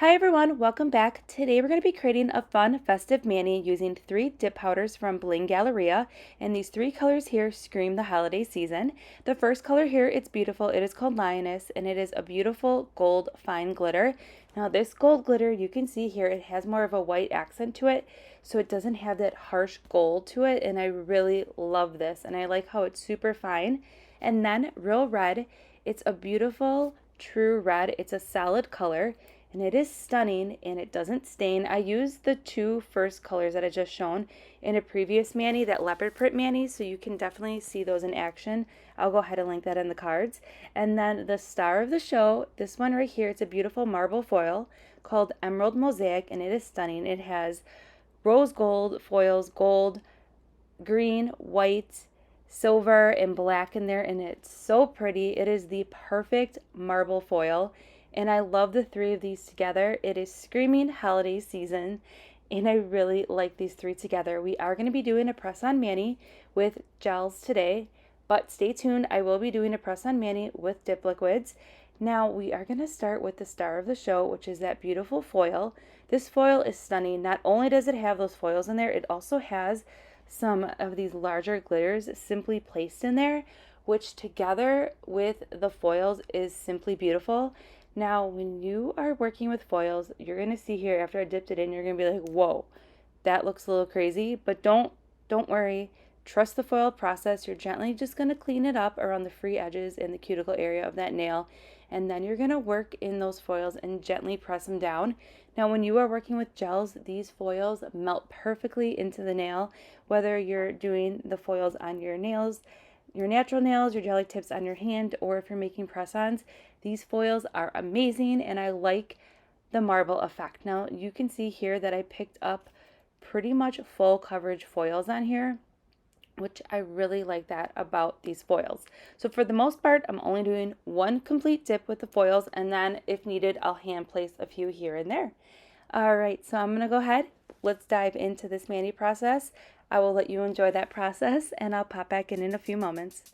Hi everyone, welcome back. Today we're going to be creating a fun festive mani using 3 dip powders from Bling Galleria, and these 3 colors here scream the holiday season. The first color here, it's beautiful. It is called Lioness, and it is a beautiful gold fine glitter. Now this gold glitter, you can see here, it has more of a white accent to it, so it doesn't have that harsh gold to it, and I really love this, and I like how it's super fine. And then Real Red, it's a beautiful true red. It's a solid color, and it is stunning, and it doesn't stain. I used the 2 first colors that I just shown in a previous mani, that leopard print mani, so you can definitely see those in action. I'll go ahead and link that in the cards. And then the star of the show, this one right here, it's a beautiful marble foil called Emerald Mosaic, and it is stunning. It has rose gold foils, gold, green, white, silver, and black in there, and it's so pretty. It is the perfect marble foil, and I love the 3 of these together. It is screaming holiday season, and I really like these 3 together. We are going to be doing a press-on mani with gels today, but stay tuned. I will be doing a press-on mani with dip liquids. Now we are going to start with the star of the show, which is that beautiful foil. This foil is stunning. Not only does it have those foils in there, it also has some of these larger glitters simply placed in there, which together with the foils is simply beautiful. Now, when you are working with foils, you're going to see here after I dipped it in, you're going to be like, whoa, that looks a little crazy, but don't worry. Trust the foil process. You're gently just going to clean it up around the free edges in the cuticle area of that nail, and then you're going to work in those foils and gently press them down. Now, when you are working with gels, these foils melt perfectly into the nail, whether you're doing the foils on your nails, your natural nails, your jelly tips on your hand, or if you're making press-ons. These foils are amazing, and I like the marble effect. Now, you can see here that I picked up pretty much full coverage foils on here, which I really like that about these foils. So for the most part, I'm only doing 1 complete dip with the foils, and then if needed, I'll hand place a few here and there. All right, so I'm gonna go ahead. Let's dive into this mani process. I will let you enjoy that process, and I'll pop back in a few moments.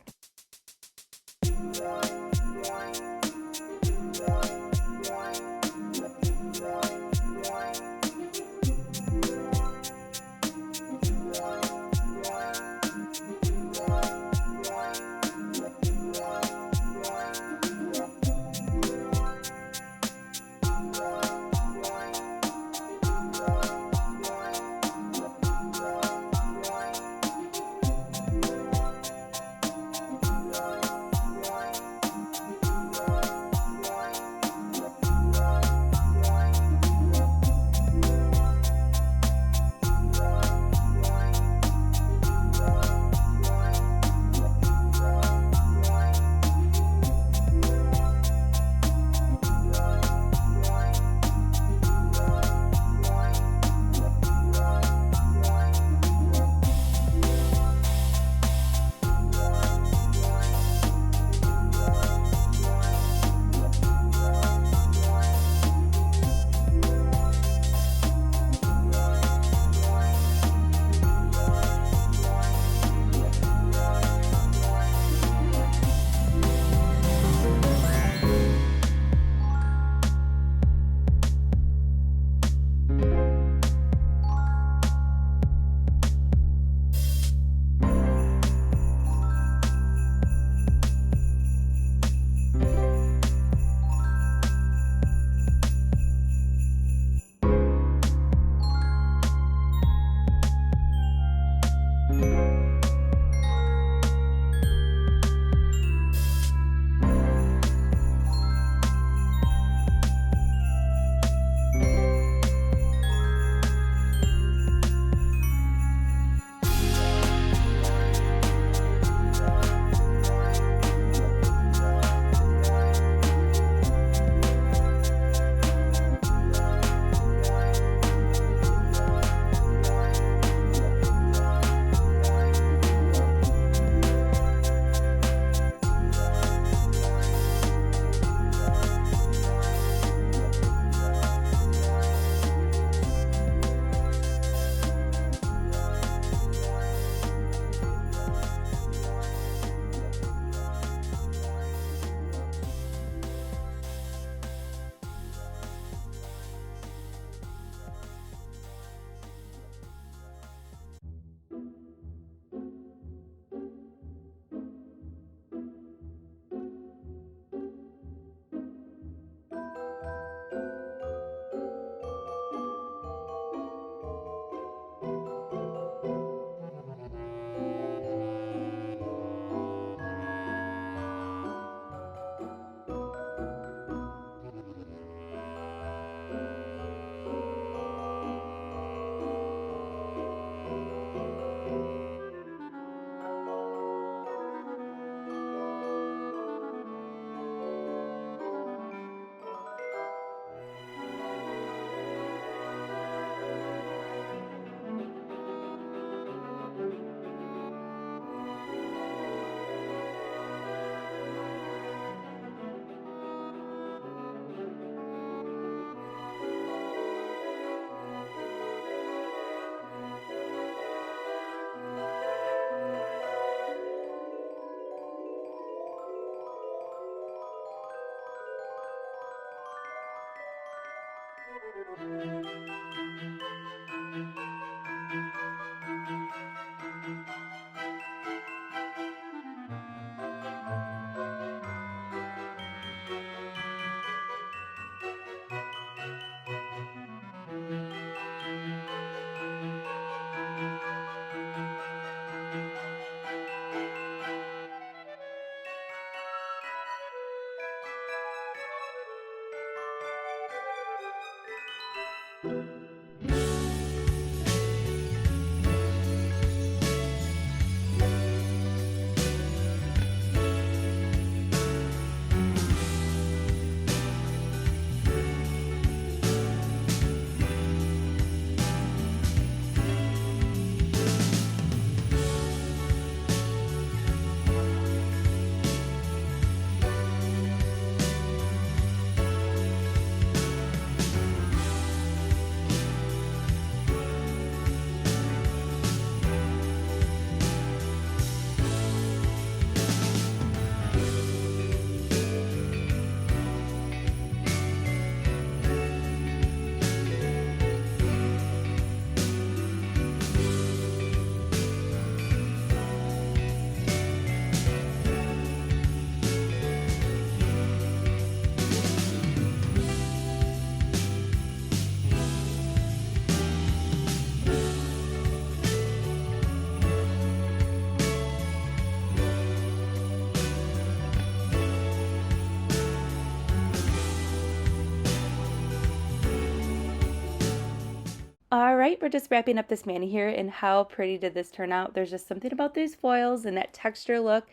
All right, we're just wrapping up this mani here, and how pretty did this turn out? There's just something about these foils and that texture look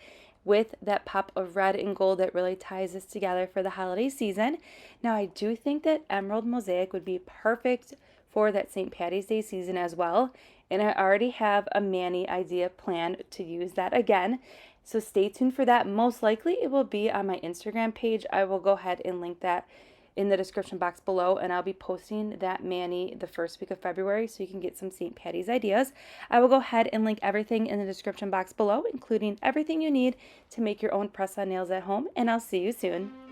with that pop of red and gold that really ties this together for the holiday season. Now, I do think that emerald mosaic would be perfect for that St. Patty's Day season as well, and I already have a mani idea planned to use that again. So stay tuned for that. Most likely it will be on my Instagram page. I will go ahead and link that in the description box below, and I'll be posting that mani the first week of February so you can get some St. Patty's ideas. I will go ahead and link everything in the description box below, including everything you need to make your own press-on nails at home, and I'll see you soon.